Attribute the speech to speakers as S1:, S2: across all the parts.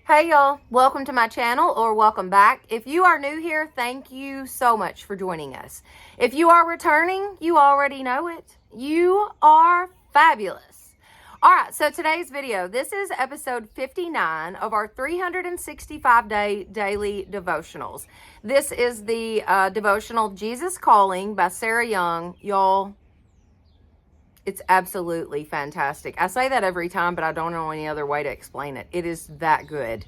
S1: Hey y'all, welcome to my channel or welcome back. If you are new here, thank you so much for joining us. If you are returning, you already know it. You are fabulous. All right, so today's video, this is episode 59 of our 365-day daily devotionals. This is the devotional Jesus Calling by Sarah Young. Y'all, it's absolutely fantastic. I say that every time, but I don't know any other way to explain it. It is that good.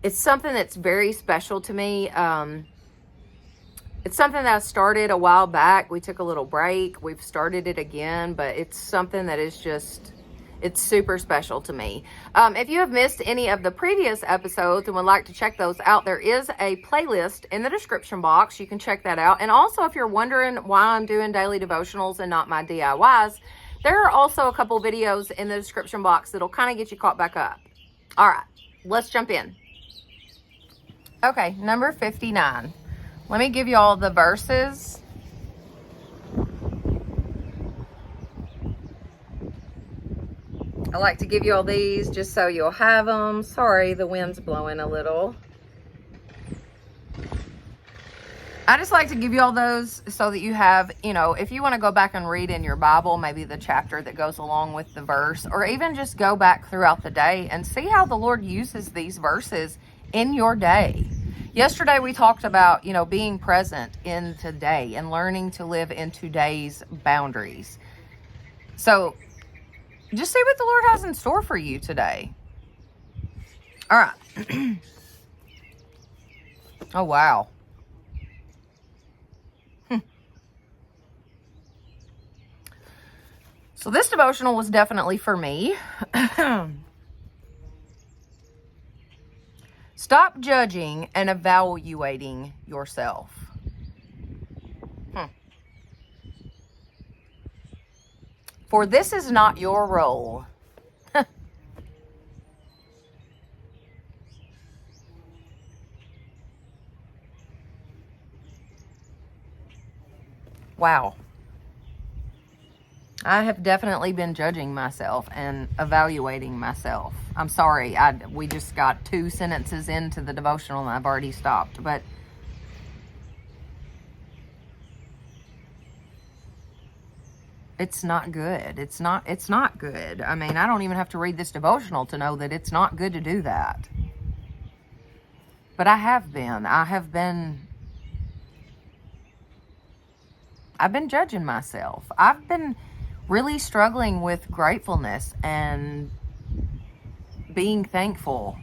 S1: It's something that's very special to me. It's something that I started a while back. We took a little break. We've started it again, but it's something that is just, it's super special to me. If you have missed any of the previous episodes and would like to check those out, there is a playlist in the description box. You can check that out. And also, if you're wondering why I'm doing daily devotionals and not my DIYs, there are also a couple videos in the description box that'll kind of get you caught back up. All right, let's jump in. Okay, number 59. Let me give you all the verses. I like to give you all these just so you'll have them. Sorry, the wind's blowing a little. I just like to give you all those so that you have, if you want to go back and read in your Bible, maybe the chapter that goes along with the verse, or even just go back throughout the day and see how the Lord uses these verses in your day. Yesterday we talked about, being present in today and learning to live in today's boundaries. So just see what the Lord has in store for you today. All right. Oh, wow. So this devotional was definitely for me. Stop judging and evaluating yourself. For this is not your role. Wow. I have definitely been judging myself and evaluating myself. I'm sorry, we just got 2 sentences into the devotional and I've already stopped, but it's not good. It's not good. I mean, I don't even have to read this devotional to know that it's not good to do that. But I've been judging myself. I've been really struggling with gratefulness and being thankful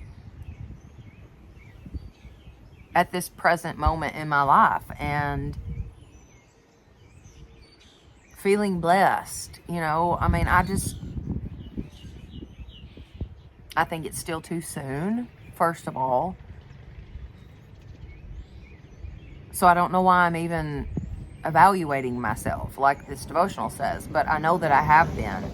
S1: at this present moment in my life and feeling blessed. I mean, I think it's still too soon, first of all. So I don't know why I'm even evaluating myself like this devotional says, but I know that I have been,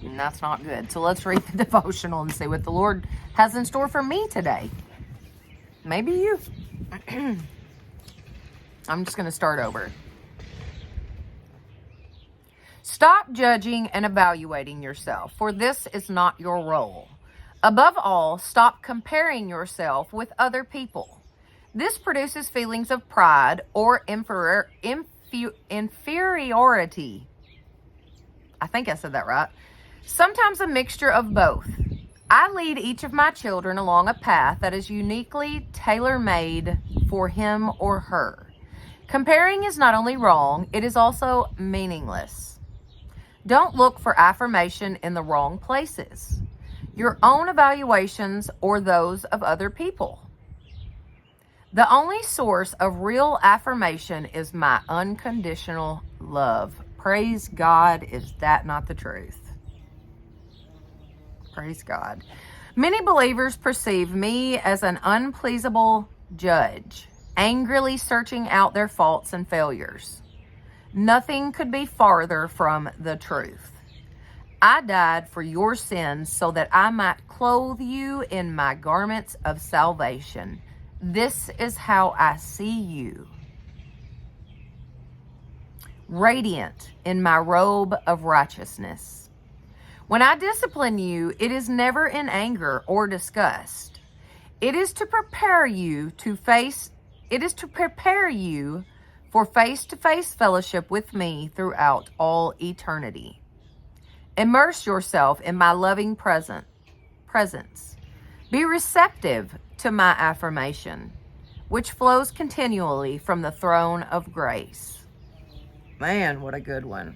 S1: and that's not good. So let's read the devotional and see what the Lord has in store for me today. Maybe you. I'm just going to start over. Stop judging and evaluating yourself, for this is not your role. Above all, stop comparing yourself with other people. This produces feelings of pride or inferiority. I think I said that right. Sometimes a mixture of both. I lead each of my children along a path that is uniquely tailor-made for him or her. Comparing is not only wrong, it is also meaningless. Don't look for affirmation in the wrong places. Your own evaluations or those of other people. The only source of real affirmation is my unconditional love. Praise God, is that not the truth? Praise God. Many believers perceive me as an unpleasable judge, angrily searching out their faults and failures. Nothing could be farther from the truth. I died for your sins so that I might clothe you in my garments of salvation. This is how I see you. Radiant in my robe of righteousness. When I discipline you, it is never in anger or disgust. It is to prepare you for face-to-face fellowship with me throughout all eternity. Immerse yourself in my loving presence. Be receptive to my affirmation, which flows continually from the throne of grace. Man, what a good one.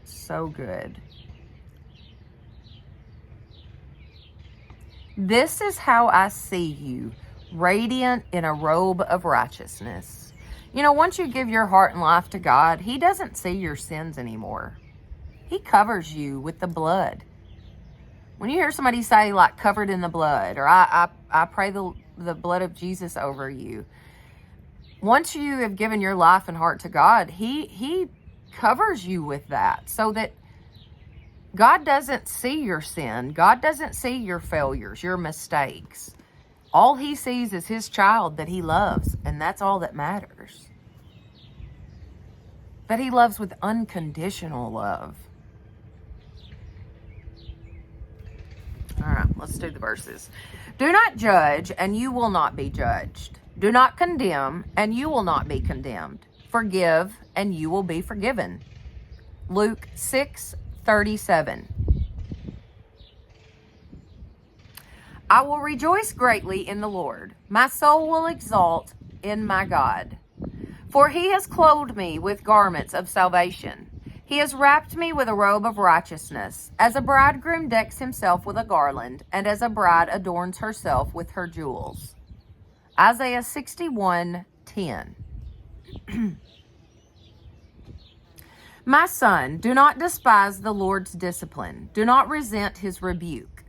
S1: So good. This is how I see you, radiant in a robe of righteousness. You know, once you give your heart and life to God, He doesn't see your sins anymore. He covers you with the blood. When you hear somebody say, like, covered in the blood, or I pray the blood of Jesus over you, once you have given your life and heart to God, He covers you with that, so that God doesn't see your sin. God doesn't see your failures, your mistakes. All He sees is His child that He loves, and that's all that matters. That He loves with unconditional love. All right, let's do the verses. Do not judge, and you will not be judged. Do not condemn, and you will not be condemned. Forgive, and you will be forgiven. Luke 6:37. I will rejoice greatly in the Lord. My soul will exalt in my God. For He has clothed me with garments of salvation. He has wrapped me with a robe of righteousness, as a bridegroom decks himself with a garland, and as a bride adorns herself with her jewels. Isaiah 61:10. My son, do not despise the Lord's discipline. Do not resent His rebuke,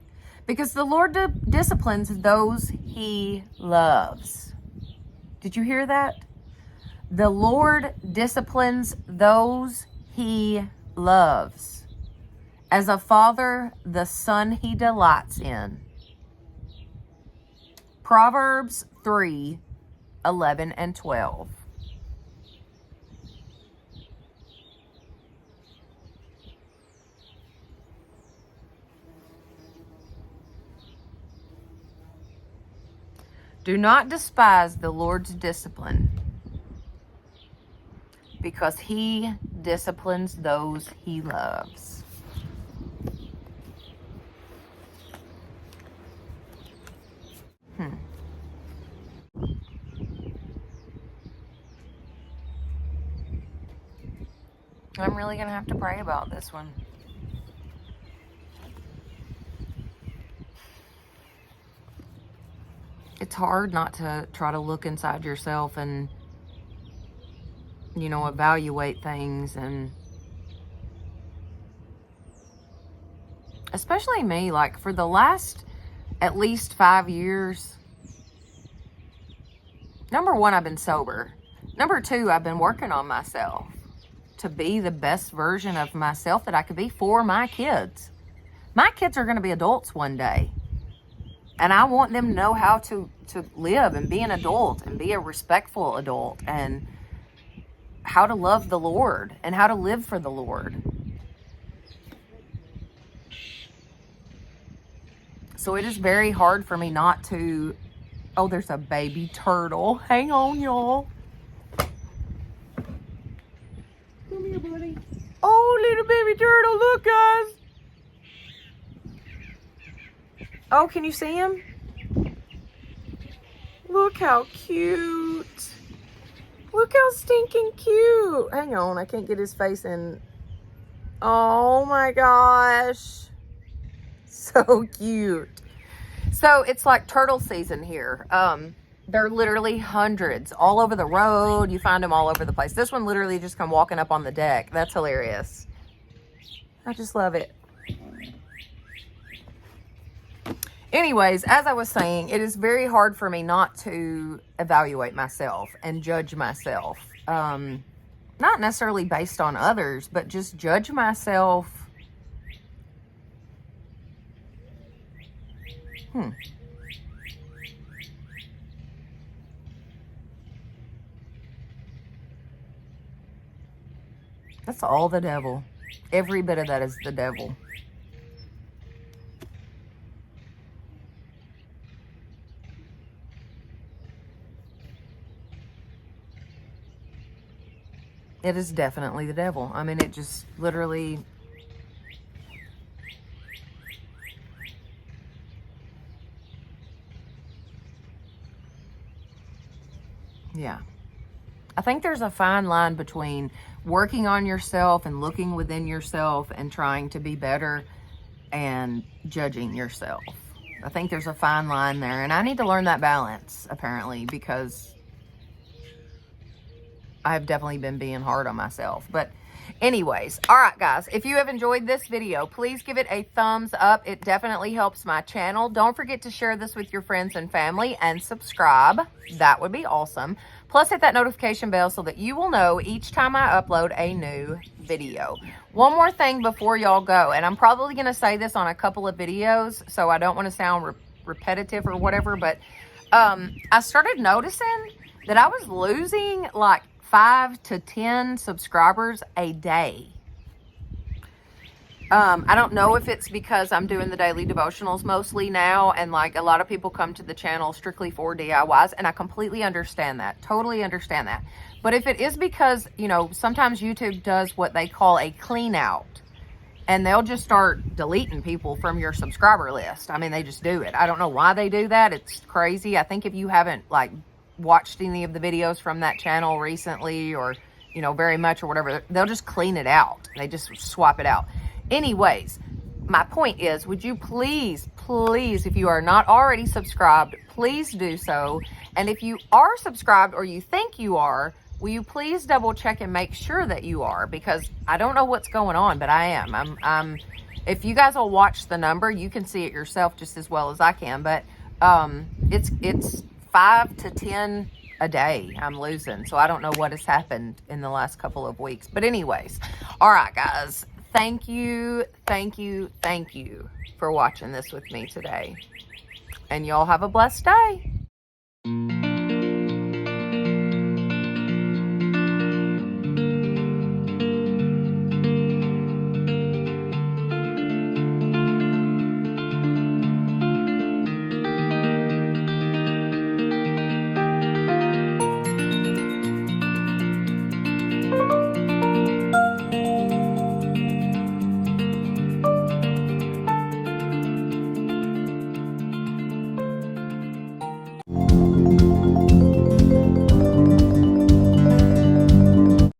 S1: because the Lord disciplines those He loves. Did you hear that? The Lord disciplines those He loves. As a father, the son He delights in. Proverbs 3:11 and 12. Do not despise the Lord's discipline, because He disciplines those He loves. I'm really going to have to pray about this one. It's hard not to try to look inside yourself and, evaluate things, and especially me, like for the last at least 5 years. Number one, I've been sober. Number two, I've been working on myself to be the best version of myself that I could be for my kids. My kids are going to be adults one day. And I want them to know how to live and be an adult and be a respectful adult, and how to love the Lord and how to live for the Lord. So it is very hard for me not to... Oh, there's a baby turtle. Hang on, y'all. Come here, buddy. Oh, little baby turtle. Look, guys. Oh, can you see him? Look how cute. Look how stinking cute. Hang on, I can't get his face in. Oh my gosh. So cute. So it's like turtle season here. There are literally hundreds all over the road. You find them all over the place. This one literally just come walking up on the deck. That's hilarious. I just love it. Anyways, as I was saying, it is very hard for me not to evaluate myself and judge myself. Not necessarily based on others, but just judge myself. That's all the devil. Every bit of that is the devil. It is definitely the devil. I mean, it just literally... Yeah. I think there's a fine line between working on yourself and looking within yourself and trying to be better and judging yourself. I think there's a fine line there. And I need to learn that balance, apparently, because I've definitely been being hard on myself. But anyways, all right, guys, if you have enjoyed this video, please give it a thumbs up. It definitely helps my channel. Don't forget to share this with your friends and family and subscribe. That would be awesome. Plus, hit that notification bell so that you will know each time I upload a new video. One more thing before y'all go, and I'm probably going to say this on a couple of videos, so I don't want to sound repetitive or whatever, but I started noticing that I was losing like 5 to 10 subscribers a day. I don't know if it's because I'm doing the daily devotionals mostly now, and like a lot of people come to the channel strictly for DIYs, and I completely understand that. Totally understand that. But if it is because, you know, sometimes YouTube does what they call a clean out, and they'll just start deleting people from your subscriber list. I mean, they just do it. I don't know why they do that. It's crazy. I think if you haven't like watched any of the videos from that channel recently, or, you know, very much or whatever, they'll just clean it out. They just swap it out. Anyways, my point is, would you please, if you are not already subscribed, please do so. And if you are subscribed or you think you are, will you please double check and make sure that you are? Because I don't know what's going on, but I am. If you guys will watch the number, you can see it yourself just as well as I can. But it's 5 to 10 a day I'm losing. So I don't know what has happened in the last couple of weeks. But anyways, all right, guys. Thank you for watching this with me today. And y'all have a blessed day.